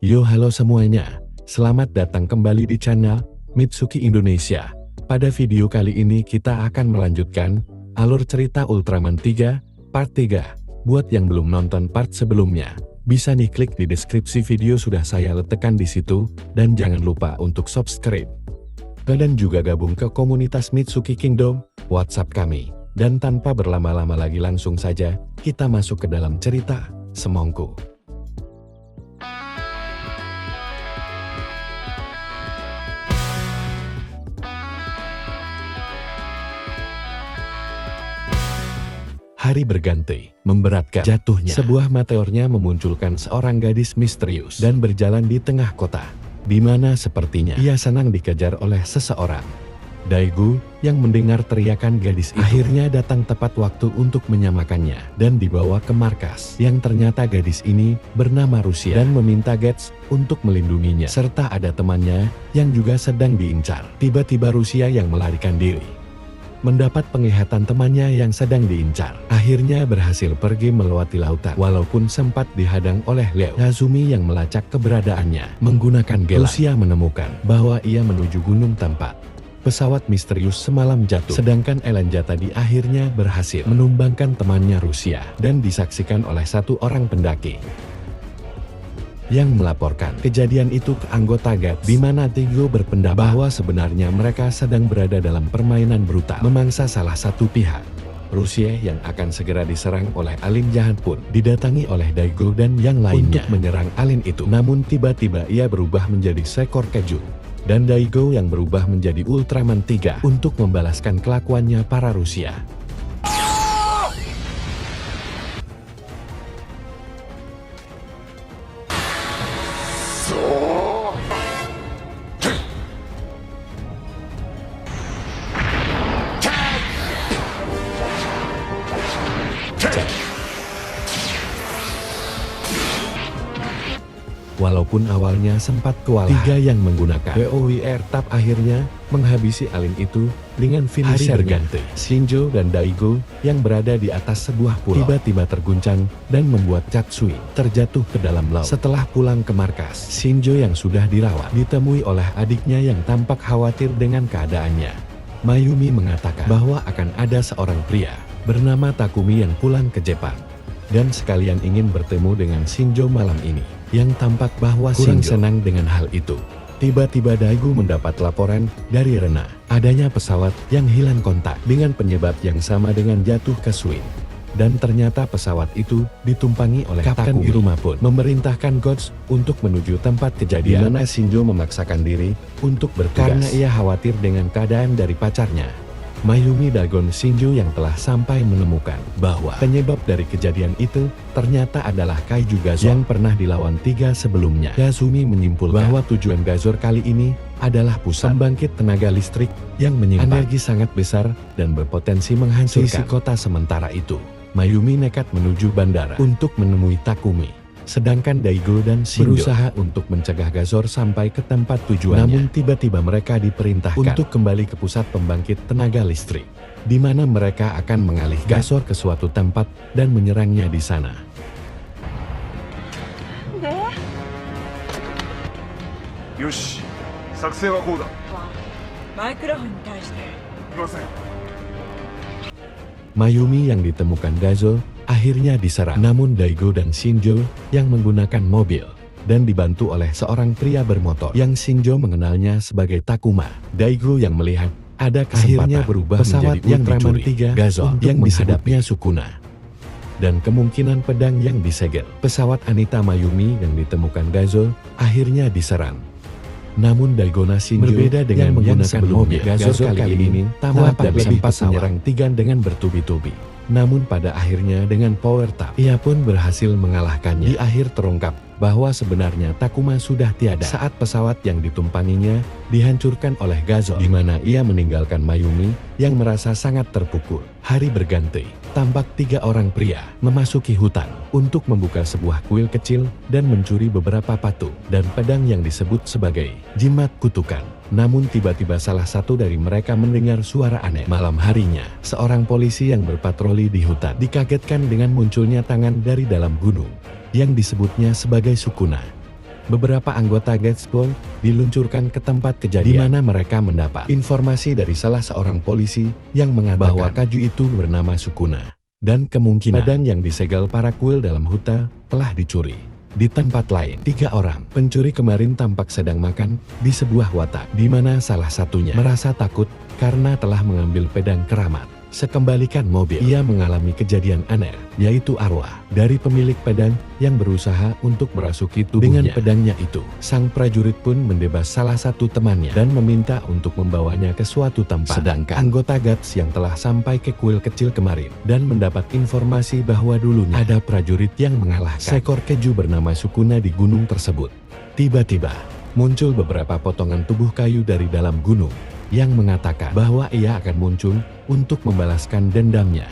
Yo halo semuanya, selamat datang kembali di channel Mitsuki Indonesia. Pada video kali ini kita akan melanjutkan alur cerita Ultraman 3 part 3. Buat yang belum nonton part sebelumnya, bisa nih klik di deskripsi video sudah saya letakkan di situ, dan jangan lupa untuk subscribe. Dan juga gabung ke komunitas Mitsuki Kingdom, WhatsApp kami. Dan tanpa berlama-lama lagi langsung saja, kita masuk ke dalam cerita, semongko. Hari berganti, memberatkan. Jatuhnya sebuah meteornya memunculkan seorang gadis misterius dan berjalan di tengah kota, di mana sepertinya ia senang dikejar oleh seseorang. Daigo, yang mendengar teriakan gadis itu, akhirnya datang tepat waktu untuk menyamakannya dan dibawa ke markas, yang ternyata gadis ini bernama Rusia dan meminta Gats untuk melindunginya, serta ada temannya yang juga sedang diincar. Tiba-tiba Rusia yang melarikan diri. Mendapat penglihatan temannya yang sedang diincar, akhirnya berhasil pergi melewati lautan. Walaupun sempat dihadang oleh Leo Yazumi yang melacak keberadaannya menggunakan gelang, Rusia menemukan bahwa ia menuju Gunung Tampat. Pesawat misterius semalam jatuh, sedangkan Elenja tadi akhirnya berhasil menumbangkan temannya Rusia dan disaksikan oleh satu orang pendaki yang melaporkan kejadian itu ke anggota Gats, di mana Daigo berpendapat bahwa sebenarnya mereka sedang berada dalam permainan brutal memangsa salah satu pihak. Rusia yang akan segera diserang oleh alien jahat pun didatangi oleh Daigo dan yang lainnya untuk menyerang alien itu. Namun tiba-tiba ia berubah menjadi seekor keju, dan Daigo yang berubah menjadi Ultraman 3 untuk membalaskan kelakuannya para Rusia. Walaupun awalnya sempat kewalahan, tiga yang menggunakan BOWR Tap akhirnya menghabisi alien itu dengan finisher berganti. Shinjo dan Daigo yang berada di atas sebuah pulau tiba-tiba terguncang dan membuat Chatsui terjatuh ke dalam laut. Setelah pulang ke markas, Shinjo yang sudah dirawat ditemui oleh adiknya yang tampak khawatir dengan keadaannya. Mayumi mengatakan bahwa akan ada seorang pria bernama Takumi yang pulang ke Jepang dan sekalian ingin bertemu dengan Shinjo malam ini, yang tampak bahwa kurang senang dengan hal itu. Tiba-tiba Daigo mendapat laporan dari Rena, adanya pesawat yang hilang kontak dengan penyebab yang sama dengan jatuh ke Swin. Dan ternyata pesawat itu ditumpangi oleh Kapten Iruma pun memerintahkan Gats untuk menuju tempat kejadian, di mana Shinjo memaksakan diri untuk bertugas karena ia khawatir dengan keadaan dari pacarnya. Mayumi Dagon Shinjo yang telah sampai menemukan bahwa penyebab dari kejadian itu ternyata adalah Kaiju Gazor yang pernah dilawan tiga sebelumnya. Yazumi menyimpulkan bahwa tujuan Gazor kali ini adalah pusat pembangkit tenaga listrik yang menyimpan energi sangat besar dan berpotensi menghancurkan kota. Sementara itu, Mayumi nekat menuju bandara untuk menemui Takumi. Sedangkan Daigo dan Shinjo berusaha untuk mencegah Gazor sampai ke tempat tujuannya. Namun tiba-tiba mereka diperintahkan untuk kembali ke pusat pembangkit tenaga listrik, di mana mereka akan mengalihkan Gazor ke suatu tempat dan menyerangnya di sana. Yoshi, 作戦はこうだ。マイクロフォンに対して。いません。 Mayumi yang ditemukan Gazor akhirnya diserang. Namun Daigo dan Shinjo yang menggunakan mobil dan dibantu oleh seorang pria bermotor yang Shinjo mengenalnya sebagai Takuma. Daigo yang melihat ada kesempatan akhirnya berubah pesawat menjadi yang Ultraman 3 Gazor yang menghadapnya Sukuna. Dan kemungkinan pedang yang disegel. Pesawat Anita Mayumi yang ditemukan Gazor akhirnya diserang. Namun Daigo dan Shinjo berbeda dengan menggunakan mobil Gazor kali ini tamat dan sempat menyerang Tigan dengan bertubi-tubi. Namun pada akhirnya dengan power tap, ia pun berhasil mengalahkannya. Di akhir terungkap bahwa sebenarnya Takuma sudah tiada saat pesawat yang ditumpanginya dihancurkan oleh Gazor, di mana ia meninggalkan Mayumi yang merasa sangat terpukul. Hari berganti, tampak tiga orang pria memasuki hutan untuk membuka sebuah kuil kecil dan mencuri beberapa patung dan pedang yang disebut sebagai jimat kutukan. Namun tiba-tiba salah satu dari mereka mendengar suara aneh. Malam harinya, seorang polisi yang berpatroli di hutan dikagetkan dengan munculnya tangan dari dalam gunung yang disebutnya sebagai Sukuna. beberapa anggota Gatsball diluncurkan ke tempat kejadian, di mana mereka mendapat informasi dari salah seorang polisi yang mengatakan bahwa Kaju itu bernama Sukuna, dan kemungkinan pedang yang disegel para kuil dalam hutan telah dicuri. Di tempat lain, 3 orang pencuri kemarin tampak sedang makan di sebuah watak, di mana salah satunya merasa takut karena telah mengambil pedang keramat. Sekembalikan mobil, ia mengalami kejadian aneh, yaitu arwah dari pemilik pedang yang berusaha untuk merasuki tubuhnya. Dengan pedangnya itu, sang prajurit pun mendebas salah satu temannya dan meminta untuk membawanya ke suatu tempat. Sedangkan anggota Guts yang telah sampai ke kuil kecil kemarin dan mendapat informasi bahwa dulunya ada prajurit yang mengalahkan seekor keju bernama Sukuna di gunung tersebut. Tiba-tiba, muncul beberapa potongan tubuh kayu dari dalam gunung yang mengatakan bahwa ia akan muncul untuk membalaskan dendamnya.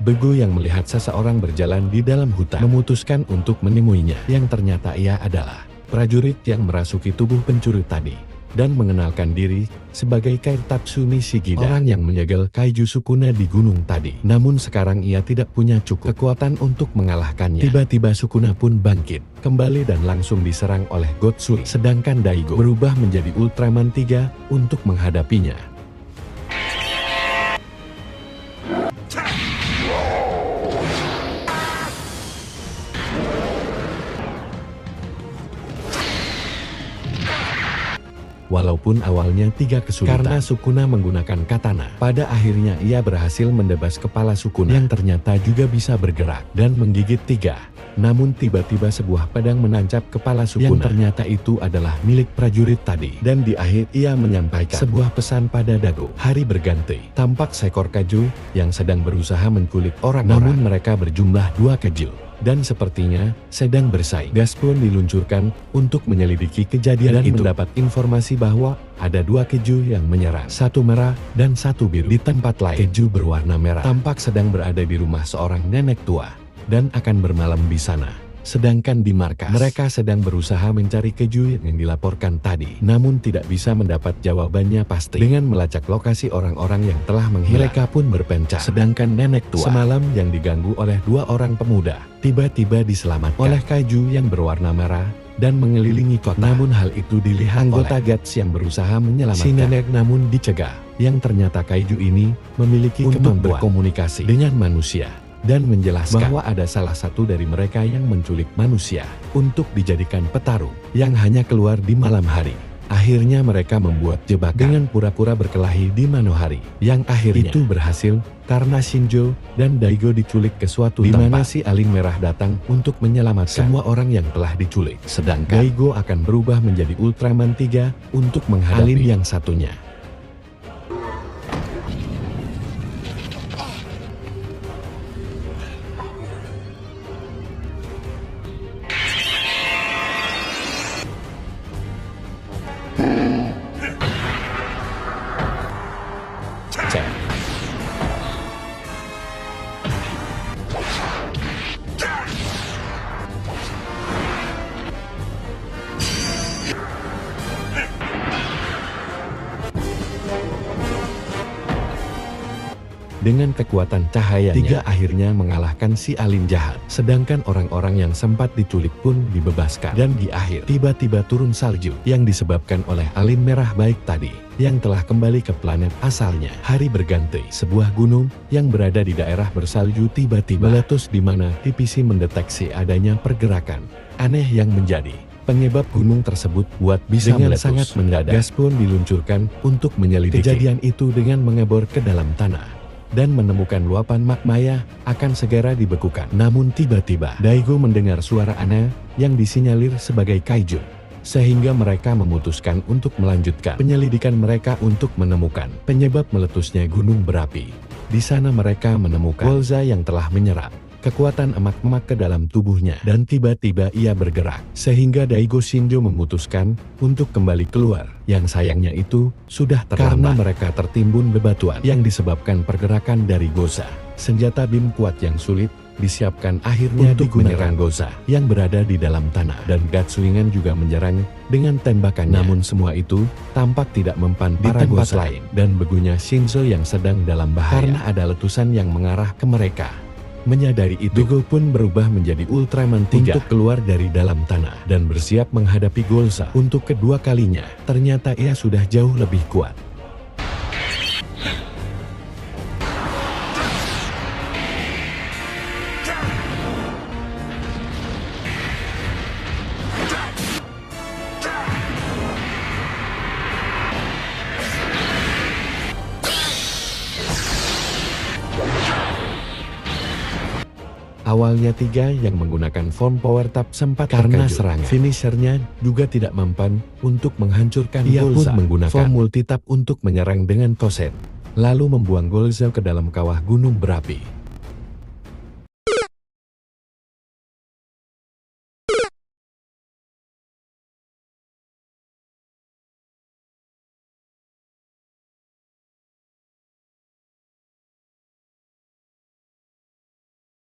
Bego yang melihat seseorang berjalan di dalam hutan memutuskan untuk menemuinya, yang ternyata ia adalah prajurit yang merasuki tubuh pencuri tadi dan mengenalkan diri sebagai Kairtatsu Nishigida, orang yang menyegel Kaiju Sukuna di gunung tadi. Namun sekarang ia tidak punya cukup kekuatan untuk mengalahkannya. Tiba-tiba Sukuna pun bangkit kembali dan langsung diserang oleh Gotsuri, sedangkan Daigo berubah menjadi Ultraman 3 untuk menghadapinya. Walaupun awalnya 3 kesulitan karena Sukuna menggunakan katana, pada akhirnya ia berhasil mendebas kepala Sukuna yang ternyata juga bisa bergerak dan menggigit 3. Namun tiba-tiba sebuah pedang menancap kepala Sukuna yang ternyata itu adalah milik prajurit tadi. Dan di akhir ia menyampaikan sebuah pesan pada Dago. Hari berganti, tampak seekor Kaju yang sedang berusaha menculik orang-orang. Namun mereka berjumlah 2 Kaju dan sepertinya sedang bersaing. Gas pun diluncurkan untuk menyelidiki kejadian dan mendapat informasi bahwa ada 2 keju yang menyerang, 1 merah dan 1 biru. Di tempat lain, keju berwarna merah tampak sedang berada di rumah seorang nenek tua dan akan bermalam di sana. Sedangkan di markas, mereka sedang berusaha mencari keju yang dilaporkan tadi, namun tidak bisa mendapat jawabannya pasti. Dengan melacak lokasi orang-orang yang telah menghilang, mereka pun berpencar. Sedangkan nenek tua semalam yang diganggu oleh 2 orang pemuda, tiba-tiba diselamatkan oleh kaiju yang berwarna merah dan mengelilingi kota. Namun hal itu dilihat anggota Guts yang berusaha menyelamatkan si nenek, namun dicegah. Yang ternyata kaiju ini memiliki kemampuan berkomunikasi dengan manusia dan menjelaskan bahwa ada salah satu dari mereka yang menculik manusia untuk dijadikan petarung yang hanya keluar di malam hari. Akhirnya mereka membuat jebakan dengan pura-pura berkelahi di malam hari, yang akhirnya itu berhasil karena Shinjo dan Daigo diculik ke suatu tempat, di mana si Alin Merah datang untuk menyelamatkan semua orang yang telah diculik. Sedangkan Daigo akan berubah menjadi Ultraman 3 untuk menghadapi Alin yang satunya. Dengan kekuatan cahayanya, 3 akhirnya mengalahkan si Alin jahat. Sedangkan orang-orang yang sempat diculik pun dibebaskan. Dan di akhir, tiba-tiba turun salju yang disebabkan oleh Alin Merah baik tadi, yang telah kembali ke planet asalnya. Hari berganti, sebuah gunung yang berada di daerah bersalju tiba-tiba meletus, di mana TPC mendeteksi adanya pergerakan aneh yang menjadi penyebab gunung tersebut buat bisa dengan meletus. Sangat mendadak, gas pun diluncurkan untuk menyelidiki kejadian itu dengan mengebor ke dalam tanah dan menemukan luapan magma yang akan segera dibekukan. Namun tiba-tiba Daigo mendengar suara aneh yang disinyalir sebagai kaiju, sehingga mereka memutuskan untuk melanjutkan penyelidikan mereka untuk menemukan penyebab meletusnya gunung berapi. Di sana mereka menemukan Wolza yang telah menyerap kekuatan emak-emak ke dalam tubuhnya, dan tiba-tiba ia bergerak, sehingga Daigo Shinjo memutuskan untuk kembali keluar. Yang sayangnya itu sudah terlambat karena mereka tertimbun bebatuan yang disebabkan pergerakan dari Goza. Senjata bim kuat yang sulit disiapkan akhirnya untuk menyerang Goza yang berada di dalam tanah, dan Gatsuingen juga menyerang dengan tembakannya. Namun semua itu tampak tidak mempan di tempat lain, dan begunya Shinzo yang sedang dalam bahaya karena ada letusan yang mengarah ke mereka. Menyadari itu, Daigo pun berubah menjadi Ultraman 3 untuk keluar dari dalam tanah dan bersiap menghadapi Golza untuk kedua kalinya. Ternyata ia sudah jauh lebih kuat. Awalnya Tiga yang menggunakan form power tap sempat karena serangan finishernya juga tidak mempan untuk menghancurkan Golza. Ia pun menggunakan form multi tap untuk menyerang dengan Tosen, lalu membuang Golza ke dalam kawah gunung berapi.